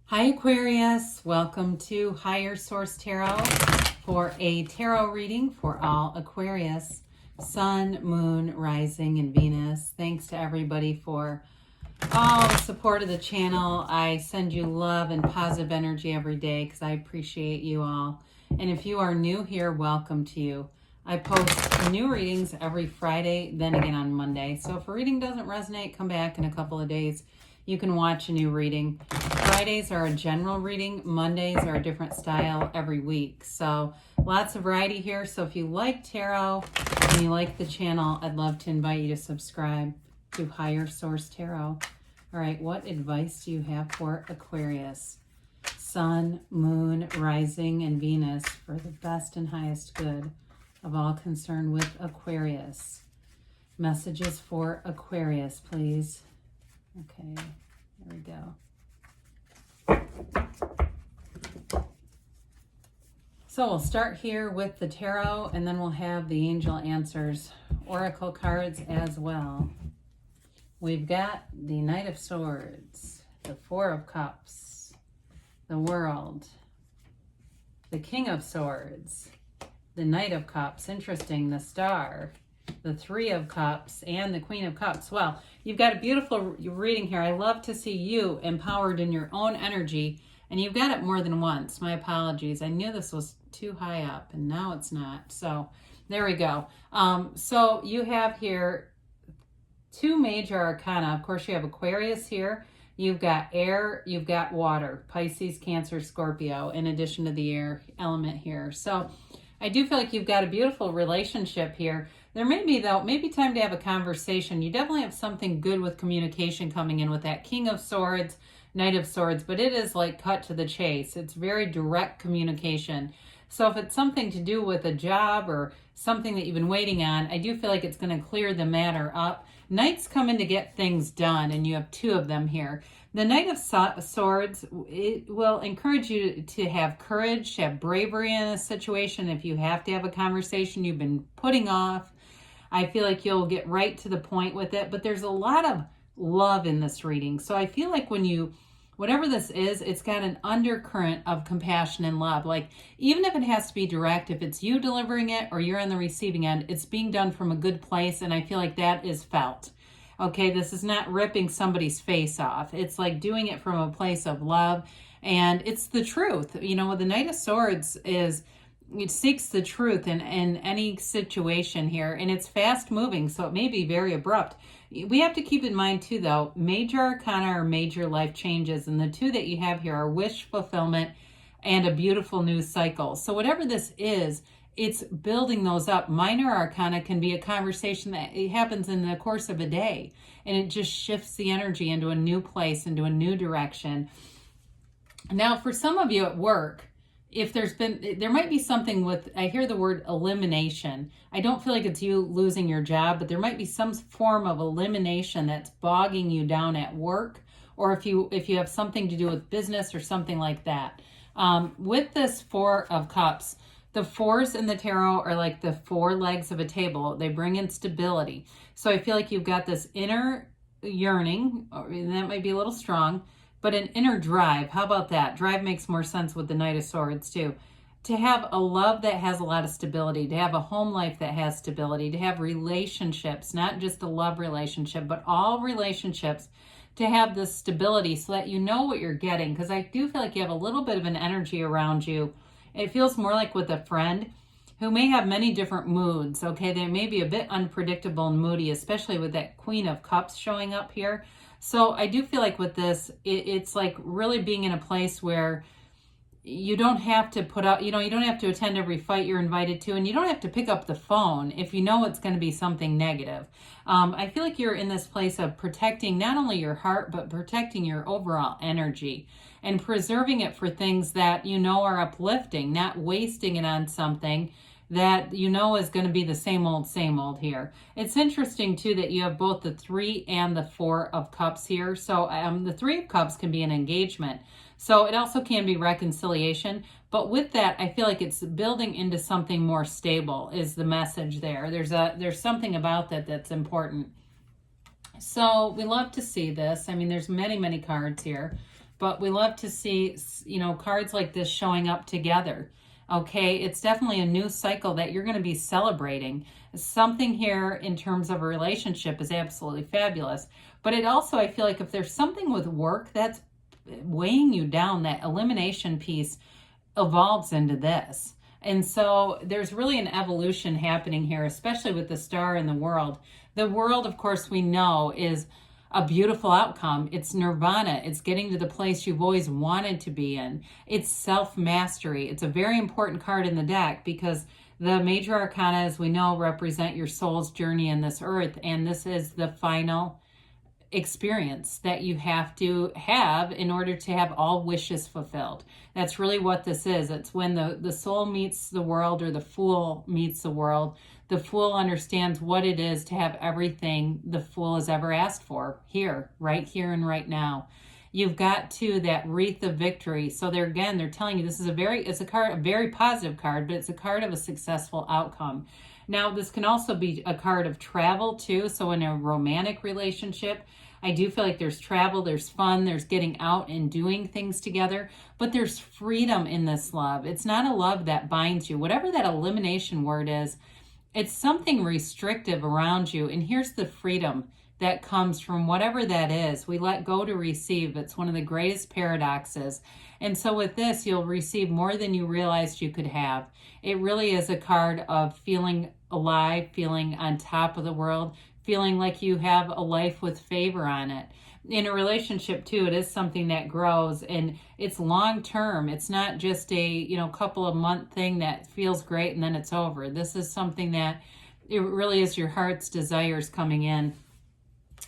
Hi Aquarius, welcome to Higher Source Tarot for a tarot reading for all Aquarius, Sun, Moon, Rising, and Venus. Thanks to everybody for all the support of the channel. I send you love and positive energy every day because I appreciate you all. And if you are new here, welcome to you. I post new readings every Friday, then again on Monday. So if a reading doesn't resonate, come back in a couple of days. You can watch a new reading. Fridays are a general reading. Mondays are a different style every week. So lots of variety here. So if you like tarot and you like the channel, I'd love to invite you to subscribe to Higher Source Tarot. All right, what advice do you have for Aquarius? Sun, Moon, Rising, and Venus for the best and highest good of all concerned with Aquarius. Messages for Aquarius, please. Okay, there we go. So we'll start here with the tarot, and then we'll have the angel answers, oracle cards as well. We've got the Knight of Swords, the Four of Cups, the World, the King of Swords, the Knight of Cups, interesting, the Star, the Three of Cups, and the Queen of Cups. Well, you've got a beautiful reading here. I love to see you empowered in your own energy, and you've got it more than once. My apologies. I knew this was too high up, and now it's not. So there we go. So you have here two major arcana. Of course, you have Aquarius here. You've got air, you've got water, Pisces, Cancer, Scorpio, in addition to the air element here. So I do feel like you've got a beautiful relationship here. There may be, though, maybe time to have a conversation. You definitely have something good with communication coming in with that King of Swords, Knight of Swords, but it is like cut to the chase. It's very direct communication. So if it's something to do with a job or something that you've been waiting on, I do feel like it's going to clear the matter up. Knights come in to get things done, and you have two of them here. The Knight of Swords, it will encourage you to have courage, to have bravery in a situation. If you have to have a conversation you've been putting off, I feel like you'll get right to the point with it. But there's a lot of love in this reading. So I feel like when you, whatever this is, it's got an undercurrent of compassion and love. Like, even if it has to be direct, if it's you delivering it or you're on the receiving end, it's being done from a good place. And I feel like that is felt. Okay, this is not ripping somebody's face off. It's like doing it from a place of love. And it's the truth. You know, the Knight of Swords is, it seeks the truth in any situation here. And it's fast moving, so it may be very abrupt. We have to keep in mind too, though, major arcana are major life changes. And the two that you have here are wish fulfillment and a beautiful new cycle. So whatever this is, it's building those up. Minor arcana can be a conversation that it happens in the course of a day, and it just shifts the energy into a new place, into a new direction. Now, for some of you at work, if there might be something with, I hear the word elimination. I don't feel like it's you losing your job, but there might be some form of elimination that's bogging you down at work, or if you have something to do with business or something like that. With this Four of Cups, the fours in the tarot are like the four legs of a table. They bring in stability. So I feel like you've got this inner yearning, and that might be a little strong, but an inner drive. How about that? Drive makes more sense with the Knight of Swords too. To have a love that has a lot of stability, to have a home life that has stability, to have relationships, not just a love relationship, but all relationships, to have this stability so that you know what you're getting. Because I do feel like you have a little bit of an energy around you. It feels more like with a friend who may have many different moods, okay? They may be a bit unpredictable and moody, especially with that Queen of Cups showing up here. So I do feel like with this, it's like really being in a place where you don't have to put up, you don't have to attend every fight you're invited to, and you don't have to pick up the phone if you know it's going to be something negative. I feel like you're in this place of protecting not only your heart, but protecting your overall energy and preserving it for things that you know are uplifting, not wasting it on something that you know is going to be the same old here. It's interesting too that you have both the Three and the Four of Cups here. So the Three of Cups can be an engagement. So it also can be reconciliation. But with that, I feel like it's building into something more stable is the message there. There's something about that that's important. So we love to see this. I mean, there's many cards here. but we love to see, you know, cards like this showing up together. Okay, it's definitely a new cycle that you're going to be celebrating. Something here in terms of a relationship is absolutely fabulous. But it also, I feel like if there's something with work that's weighing you down, that elimination piece evolves into this. And so there's really an evolution happening here, especially with the star in the world. The world, of course, we know is a beautiful outcome. It's nirvana. It's getting to the place you've always wanted to be in. It's self-mastery. It's a very important card in the deck because the major arcana, as we know, represent your soul's journey in this earth. And this is the final experience that you have to have in order to have all wishes fulfilled. That's really what this is. It's when the soul meets the world, or the fool meets the world. The fool understands what it is to have everything the fool has ever asked for here, right here and right now. You've got to that wreath of victory. So they're telling you this is a very positive card, but it's a card of a successful outcome. Now, this can also be a card of travel too. So in a romantic relationship, I do feel like there's travel, there's fun, there's getting out and doing things together, but there's freedom in this love. It's not a love that binds you. Whatever that elimination word is, it's something restrictive around you. And here's the freedom that comes from whatever that is. We let go to receive. It's one of the greatest paradoxes. And so with this, you'll receive more than you realized you could have. It really is a card of feeling alive, feeling on top of the world, feeling like you have a life with favor on it. In a relationship too, it is something that grows, and it's long term. It's not just a couple of month thing that feels great and then it's over. This is something that it really is your heart's desires coming in.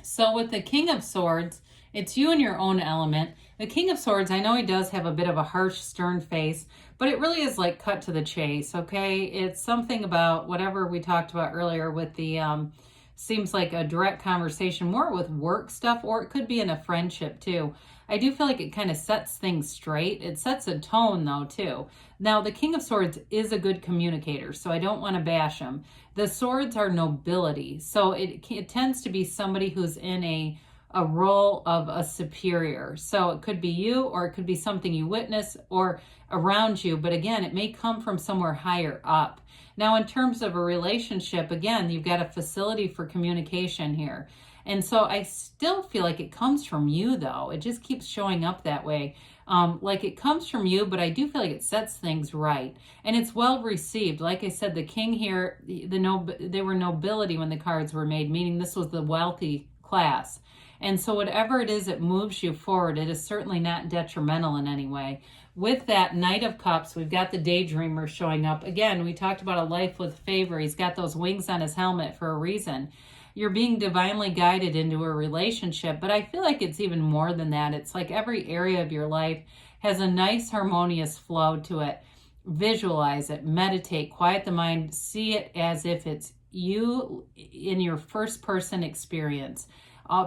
So with the King of Swords, it's you in your own element. The King of Swords, I know he does have a bit of a harsh, stern face, but it really is like cut to the chase, okay? It's something about whatever we talked about earlier with the, seems like a direct conversation, more with work stuff, or it could be in a friendship too. I do feel like it kind of sets things straight. It sets a tone though too. Now the King of Swords is a good communicator, so I don't want to bash him. The swords are nobility, so it tends to be somebody who's in a role of a superior. So it could be you, or it could be something you witness or around you, but again, it may come from somewhere higher up. Now, in terms of a relationship, again, you've got a facility for communication here. And so I still feel like it comes from you, though. It just keeps showing up that way. Like it comes from you, but I do feel like it sets things right. And it's well received. Like I said, the king here, they were nobility when the cards were made, meaning this was the wealthy class. And so whatever it is that moves you forward, it is certainly not detrimental in any way. With that Knight of Cups, we've got the Daydreamer showing up. Again, we talked about a life with favor. He's got those wings on his helmet for a reason. You're being divinely guided into a relationship, but I feel like it's even more than that. It's like every area of your life has a nice harmonious flow to it. Visualize it, meditate, quiet the mind, see it as if it's you in your first person experience.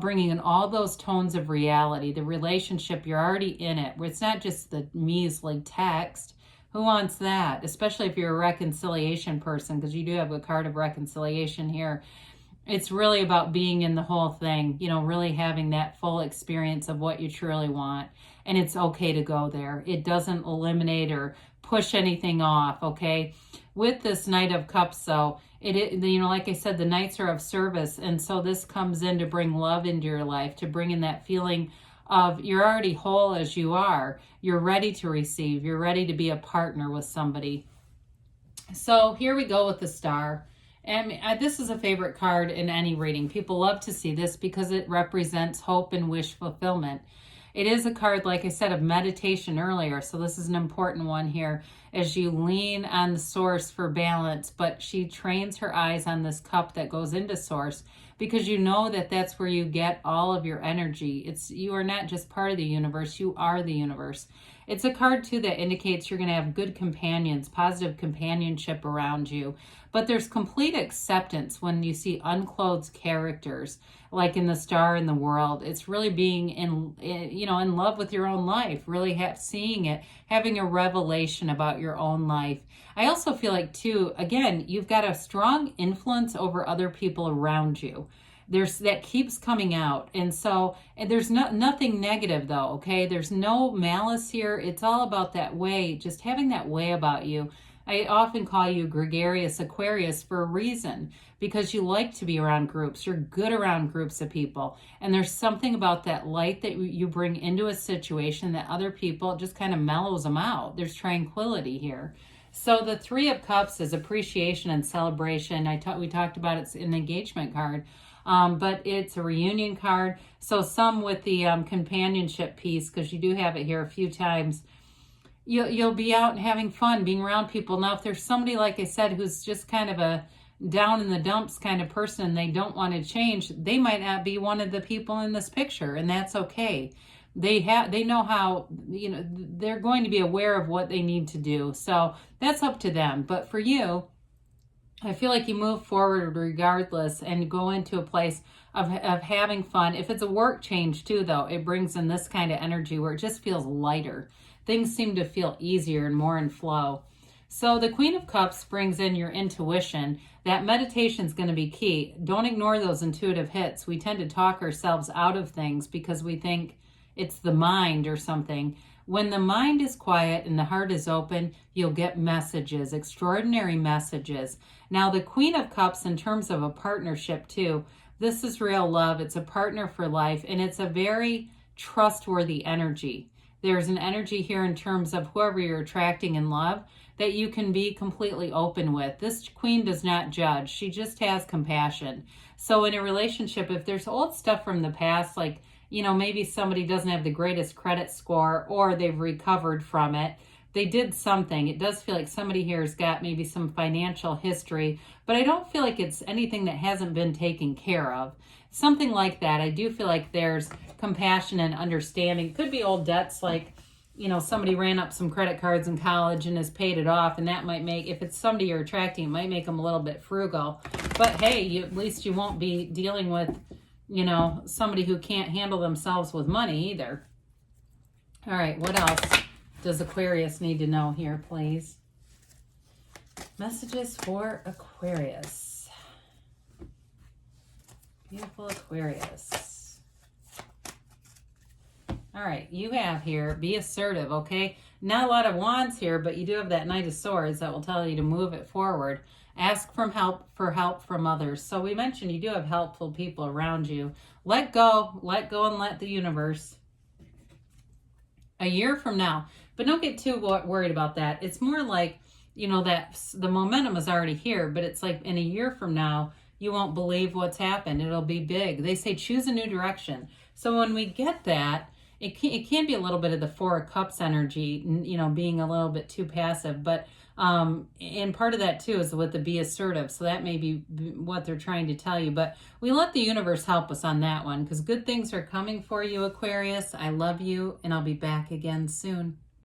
Bringing in all those tones of reality, the relationship, you're already in it, where it's not just the measly text. Who wants that? Especially if you're a reconciliation person, because you do have a card of reconciliation here. It's really about being in the whole thing, really having that full experience of what you truly want. And it's okay to go there. It doesn't eliminate or push anything off, okay? With this Knight of Cups, though, like I said, the knights are of service. And so this comes in to bring love into your life, to bring in that feeling of you're already whole as you are. You're ready to receive. You're ready to be a partner with somebody. So here we go with the Star. And this is a favorite card in any reading. People love to see this because it represents hope and wish fulfillment. It is a card, like I said, of meditation earlier. So this is an important one here as you lean on the source for balance. But she trains her eyes on this cup that goes into source because you know that that's where you get all of your energy. You are not just part of the universe. You are the universe. It's a card, too, that indicates you're going to have good companions, positive companionship around you. But there's complete acceptance when you see unclothed characters, like in the Star in the World. It's really being in love with your own life, really seeing it, having a revelation about your own life. I also feel like, too, again, you've got a strong influence over other people around you. that keeps coming out. And so, and there's nothing negative though, okay? There's no malice here. It's all about that way, just having that way about you. I often call you gregarious Aquarius for a reason, because you like to be around groups. You're good around groups of people. And there's something about that light that you bring into a situation that other people just kind of mellows them out. There's tranquility here. So the Three of Cups is appreciation and celebration. We talked about it's an engagement card, but it's a reunion card. So some with the companionship piece, because you do have it here a few times. You'll be out and having fun, being around people. Now, if there's somebody, like I said, who's just kind of a down in the dumps kind of person and they don't want to change, they might not be one of the people in this picture, and that's okay. They know how, they're going to be aware of what they need to do. So that's up to them. But for you, I feel like you move forward regardless and go into a place of having fun. If it's a work change too, though, it brings in this kind of energy where it just feels lighter. Things seem to feel easier and more in flow. So the Queen of Cups brings in your intuition. That meditation is going to be key. Don't ignore those intuitive hits. We tend to talk ourselves out of things because we think it's the mind or something. When the mind is quiet and the heart is open, you'll get messages, extraordinary messages. Now, the Queen of Cups, in terms of a partnership too, this is real love. It's a partner for life, and it's a very trustworthy energy. There's an energy here in terms of whoever you're attracting in love that you can be completely open with. This queen does not judge. She just has compassion. So in a relationship, if there's old stuff from the past, like, maybe somebody doesn't have the greatest credit score or they've recovered from it, they did something. It does feel like somebody here has got maybe some financial history, but I don't feel like it's anything that hasn't been taken care of. Something like that. I do feel like there's compassion and understanding. Could be old debts, like, somebody ran up some credit cards in college and has paid it off, and that might make, if it's somebody you're attracting, it might make them a little bit frugal. But hey, at least you won't be dealing with, somebody who can't handle themselves with money either. All right, what else does Aquarius need to know here, please? Messages for Aquarius. Beautiful Aquarius. All right, you have here, be assertive, okay? Not a lot of wands here, but you do have that Knight of Swords that will tell you to move it forward. Ask for help from others. So we mentioned you do have helpful people around you. Let go and let the universe. A year from now, but don't get too worried about that. It's more like, that the momentum is already here, but it's like in a year from now, you won't believe what's happened. It'll be big. They say choose a new direction. So when we get that, it can be a little bit of the Four of Cups energy, being a little bit too passive. But and part of that too is with the be assertive. So that may be what they're trying to tell you. But we let the universe help us on that one, because good things are coming for you, Aquarius. I love you, and I'll be back again soon.